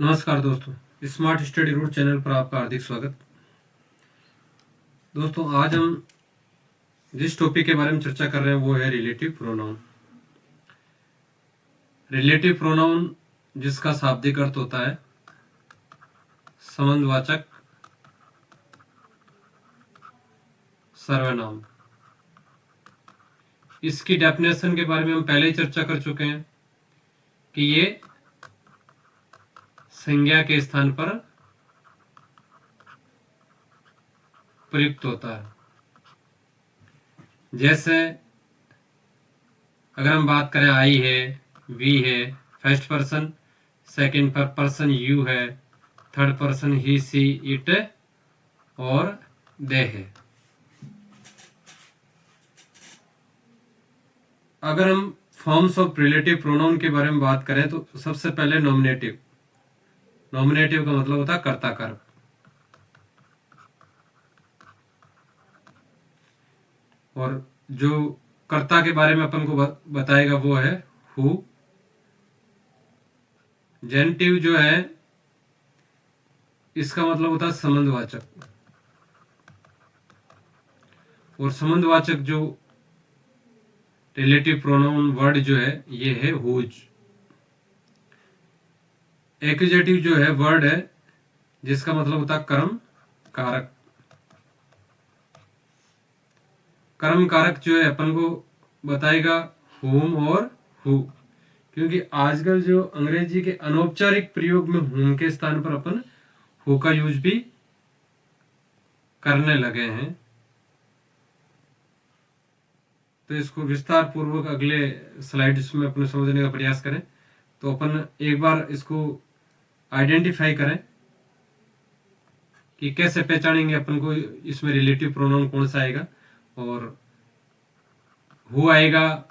नमस्कार दोस्तों, smart study root channel पर आपका हार्दिक स्वागत। दोस्तों, आज हम जिस टॉपिक के बारे में चर्चा कर रहे हैं वो है रिलेटिव प्रोनाउन। रिलेटिव प्रोनाउन जिसका शाब्दिक अर्थ होता है संबंधवाचक सर्वनाम। इसकी डेफिनेशन के बारे में हम पहले ही चर्चा कर चुके हैं कि ये संज्ञा के स्थान पर प्रयुक्त होता है। जैसे अगर हम बात करें आई है, वी है, first person, second person you है, third person he she it और दे है। अगर हम फॉर्म्स ऑफ रिलेटिव प्रोनाउन के बारे में बात करें तो सबसे पहले नॉमिनेटिव। नॉमिनेटिव का मतलब होता है कर्ता कारक। और जो कर्ता के बारे में अपन को बताएगा वो है हु। जेनेटिव जो है इसका मतलब होता है संबंधवाचक। और संबंधवाचक जो रिलेटिव प्रोनाउन वर्ड जो है ये है हुज। एक्यूजेटिव जो है वर्ड है जिसका मतलब होता है कर्म कारक। कर्म कारक जो है अपन को बताएगा हुम और हु, क्योंकि आजकल जो अंग्रेजी के अनौपचारिक प्रयोग में हुम के स्थान पर अपन हु का यूज भी करने लगे हैं। तो इसको विस्तार पूर्वक अगले स्लाइड्स में अपने समझने का प्रयास करें। तो अपन एक बार इसको आइडेंटिफाई करें कि कैसे पहचानेंगे अपन को इसमें रिलेटिव प्रोनाउन कौन सा आएगा। और हु आएगा,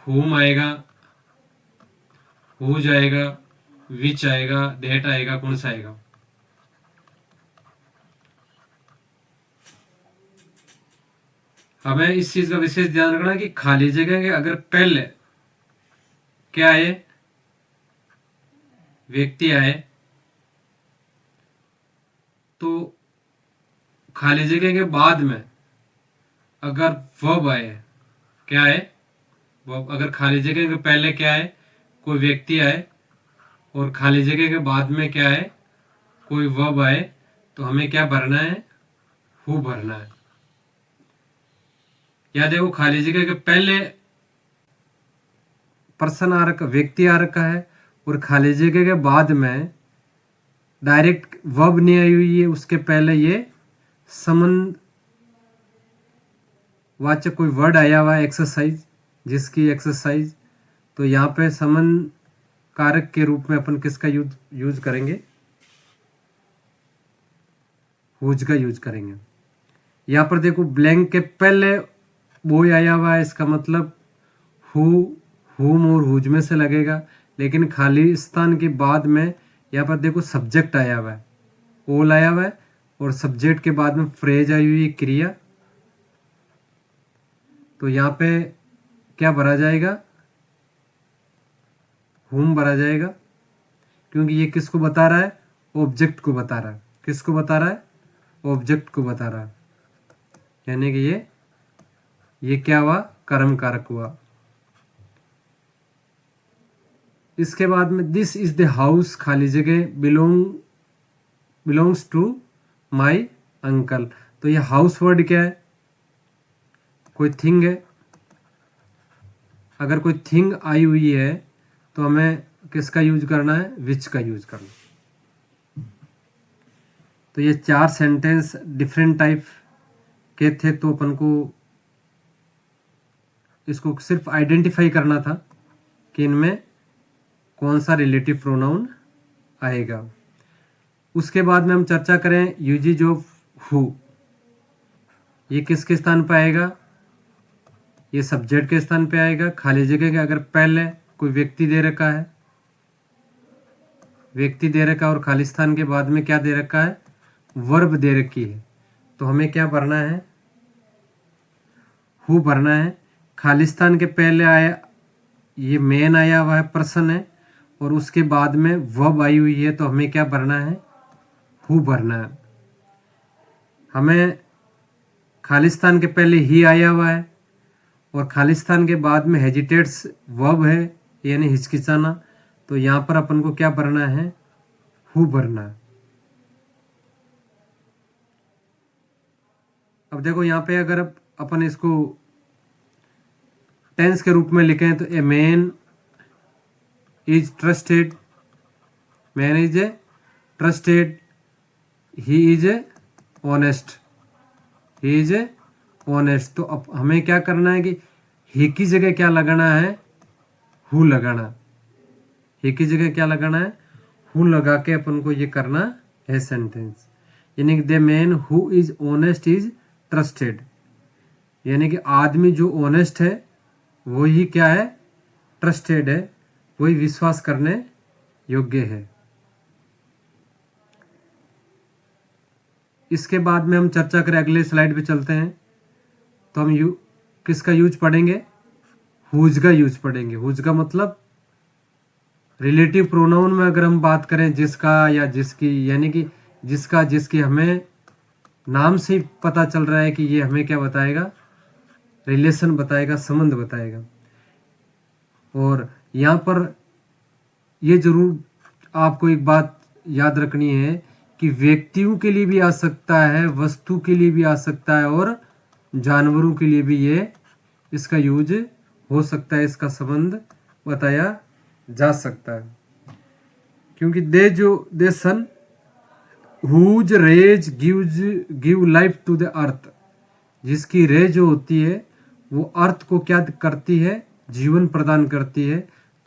हुम आएगा, हुज आएगा, विच आएगा, दैट आएगा, कौन सा आएगा। हमें इस चीज का विशेष ध्यान रखना है कि खाली जगह के अगर पहले क्या आए, व्यक्ति आए, तो खाली जगह के बाद में अगर वर्ब आए, क्या है वर्ब। अगर खाली जगह के पहले क्या है, कोई व्यक्ति आए, और खाली जगह के बाद में क्या है, कोई वर्ब आए, तो हमें क्या भरना है, हु भरना है। या देखो, खाली जगह के पहले पर्सन आ रखा, व्यक्ति आ रखा है, और खाली जगह के बाद में डायरेक्ट वर्ब नहीं आई हुई है, उसके पहले ये संबंध वाचक कोई वर्ड आया हुआ है, एक्सरसाइज, जिसकी एक्सरसाइज। तो यहाँ पे संबंध कारक के रूप में अपन किसका यूज करेंगे, हुज का यूज करेंगे। यहाँ पर देखो, ब्लैंक के पहले बॉय आया हुआ है, इसका मतलब हु, हुम और हुज में से लगेगा। लेकिन खाली स्थान के बाद में यहाँ पर देखो सब्जेक्ट आया हुआ है, ओल आया हुआ है, और सब्जेक्ट के बाद में फ्रेज आई हुई है, क्रिया। तो यहाँ पे क्या भरा जाएगा, हुम भरा जाएगा, क्योंकि ये किसको बता रहा है, ऑब्जेक्ट को बता रहा है। किसको बता रहा है, ऑब्जेक्ट को बता रहा है। यानी कि ये क्या हुआ, कर्म कारक हुआ। इसके बाद में दिस इज द हाउस, खाली जगह, बिलोंग्स टू माई अंकल। तो ये हाउस वर्ड क्या है, कोई थिंग है। अगर कोई थिंग आई हुई है तो हमें किसका यूज करना है, विच का यूज करना। तो ये 4 सेंटेंस डिफरेंट टाइप के थे, तो अपन को इसको सिर्फ आइडेंटिफाई करना था कि इनमें कौन सा रिलेटिव प्रोनाउन आएगा। उसके बाद में हम चर्चा करें यूजेज ऑफ हु। ये किसके स्थान पर आएगा, ये सब्जेक्ट के स्थान पे आएगा। खाली जगह के अगर पहले कोई व्यक्ति दे रखा है, व्यक्ति दे रखा है, और खाली स्थान के बाद में क्या दे रखा है, वर्ब दे रखी है, तो हमें क्या भरना है, हु भरना है। खालिस्तान के पहले आया, ये मेन आया हुआ है, पर्सन है, और उसके बाद में वर्ब आई हुई है तो हमें क्या भरना है, हु भरना है। हमें खालिस्तान के पहले ही आया हुआ है और खालिस्तान के बाद में हेजिटेट्स वर्ब है यानी हिचकिचाना, तो यहाँ पर अपन को क्या भरना है, हु भरना है। अब देखो यहाँ पे अगर अपन इसको टेंस के रूप में लिखें तो a man is trusted, man is a trusted, he is a honest, he is a honest. तो अब हमें क्या करना है कि ही की जगह क्या लगाना है, हु लगाना। ही की जगह क्या लगाना है, हु लगा के अपन को ये करना है सेंटेंस। यानी कि the man who is honest is trusted, यानी कि आदमी जो ऑनेस्ट है वही क्या है, ट्रस्टेड है, वही विश्वास करने योग्य है। इसके बाद में हम चर्चा करें, अगले स्लाइड पे चलते हैं, तो हम किसका यूज पढ़ेंगे, हुज का यूज पढ़ेंगे। हुज का मतलब रिलेटिव प्रोनाउन में अगर हम बात करें जिसका या जिसकी, यानी कि जिसका जिसकी, हमें नाम से ही पता चल रहा है कि ये हमें क्या बताएगा, रिलेशन बताएगा, संबंध बताएगा। और यहाँ पर ये जरूर आपको एक बात याद रखनी है कि व्यक्तियों के लिए भी आ सकता है, वस्तु के लिए भी आ सकता है और जानवरों के लिए भी ये इसका यूज हो सकता है, इसका संबंध बताया जा सकता है। क्योंकि the sun whose rays give life to the earth, जिसकी रे जो होती है वो अर्थ को क्या करती है, जीवन प्रदान करती है।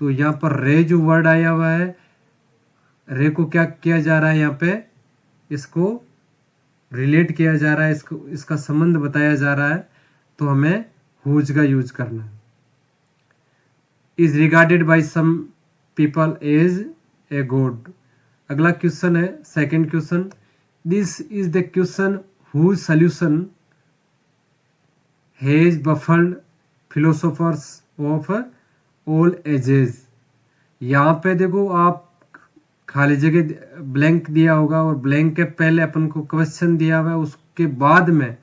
तो यहाँ पर रे जो वर्ड आया हुआ है, रे को क्या किया जा रहा है, यहाँ पे इसको रिलेट किया जा रहा है, इसका संबंध बताया जा रहा है, तो हमें हुज का यूज करना है। Is regarded by some people as a god. अगला क्वेश्चन है, second question, this is the question whose solution has baffled philosophers of all ages. यहाँ पे देखो आप खाली जगह ब्लैंक दिया होगा और ब्लैंक के पहले अपन को क्वेश्चन दिया हुआ है, उसके बाद में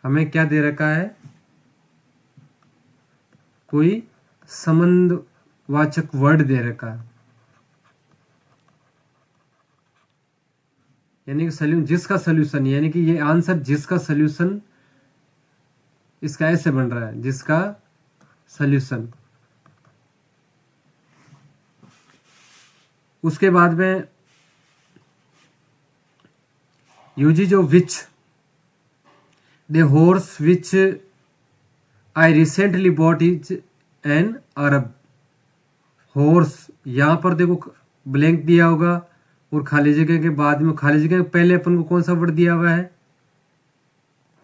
हमें क्या दे रखा है, कोई संबंधवाचक वर्ड दे रखा है, यानी कि जिसका सॉल्यूशन, यानी कि ये आंसर जिसका सॉल्यूशन, इसका ऐसे बन रहा है, जिसका सॉल्यूशन। उसके बाद में uses of which, the horse which I recently bought is an Arab. Horse, यहां पर देखो ब्लैंक दिया होगा और खाली जगह के बाद में, खाली जगह के पहले अपन को कौन सा वर्ड दिया हुआ है,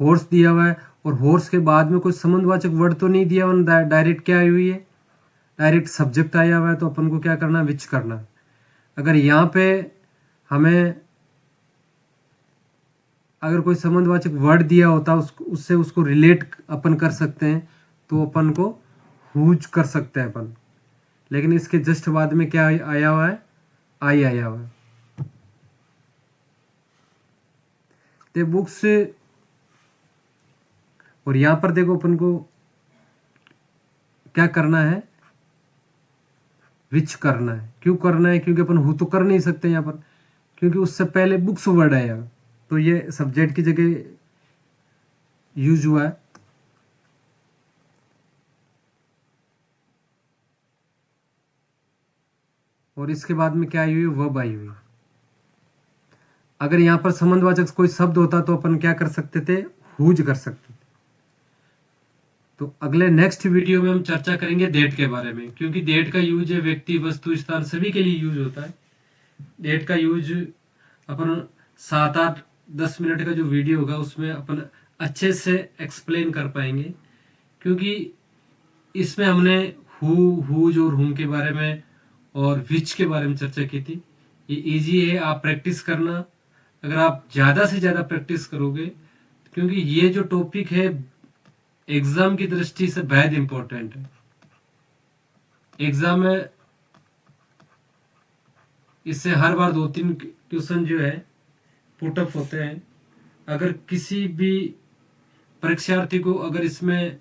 हॉर्स दिया हुआ है, और हॉर्स के बाद में कोई संबंधवाचक वर्ड तो नहीं दिया हुआ, डायरेक्ट क्या आई हुई है, डायरेक्ट सब्जेक्ट आया हुआ है, तो अपन को क्या करना है, विच करना है। अगर यहाँ पे हमें अगर कोई संबंधवाचक वर्ड दिया होता उससे उसको रिलेट अपन कर सकते हैं, तो अपन को हुज कर सकते हैं अपन, लेकिन इसके जस्ट बाद में क्या आया हुआ है, आई आया हुआ है। ते बुक्स, और यहां पर देखो अपन को क्या करना है, विच करना है। क्यों करना है, क्योंकि अपन हु तो कर नहीं सकते यहाँ पर, क्योंकि उससे पहले बुक्स वर्ड आया, तो ये सब्जेक्ट की जगह यूज हुआ है। और इसके बाद में क्या आई हुई, वर्ब आई हुई। अगर यहाँ पर संबंधवाचक कोई शब्द होता तो अपन क्या कर सकते थे, हुज कर सकते थे। तो अगले नेक्स्ट वीडियो में हम चर्चा करेंगे डेट के बारे में, क्योंकि डेट का यूज है व्यक्ति, वस्तु, स्थान सभी के लिए यूज होता है। डेट का यूज अपन 7-8-10 मिनट का जो वीडियो होगा उसमें अपन अच्छे से एक्सप्लेन कर पाएंगे, क्योंकि इसमें हमने हुज और हुम के बारे में और विच के बारे में चर्चा की थी। ये इजी है, आप प्रैक्टिस करना। अगर आप ज़्यादा से ज़्यादा प्रैक्टिस करोगे, क्योंकि ये जो टॉपिक है एग्जाम की दृष्टि से बेहद इंपॉर्टेंट है। एग्जाम में इससे हर बार 2-3 क्वेश्चन जो है पुटअप होते हैं। अगर किसी भी परीक्षार्थी को अगर इसमें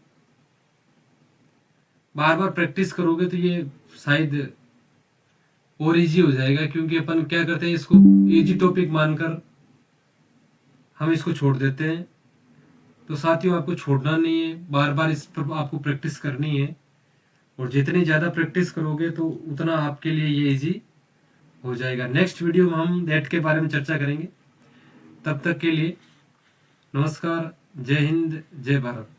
बार बार प्रैक्टिस करोगे तो ये शायद और इजी हो जाएगा, क्योंकि अपन क्या करते हैं, इसको इजी टॉपिक मानकर हम इसको छोड़ देते हैं। तो साथियों, आपको छोड़ना नहीं है, बार बार इस पर आपको प्रैक्टिस करनी है, और जितनी ज़्यादा प्रैक्टिस करोगे तो उतना आपके लिए ये इजी हो जाएगा। नेक्स्ट वीडियो में हम नेट के बारे में चर्चा करेंगे। तब तक के लिए नमस्कार, जय हिंद, जय भारत।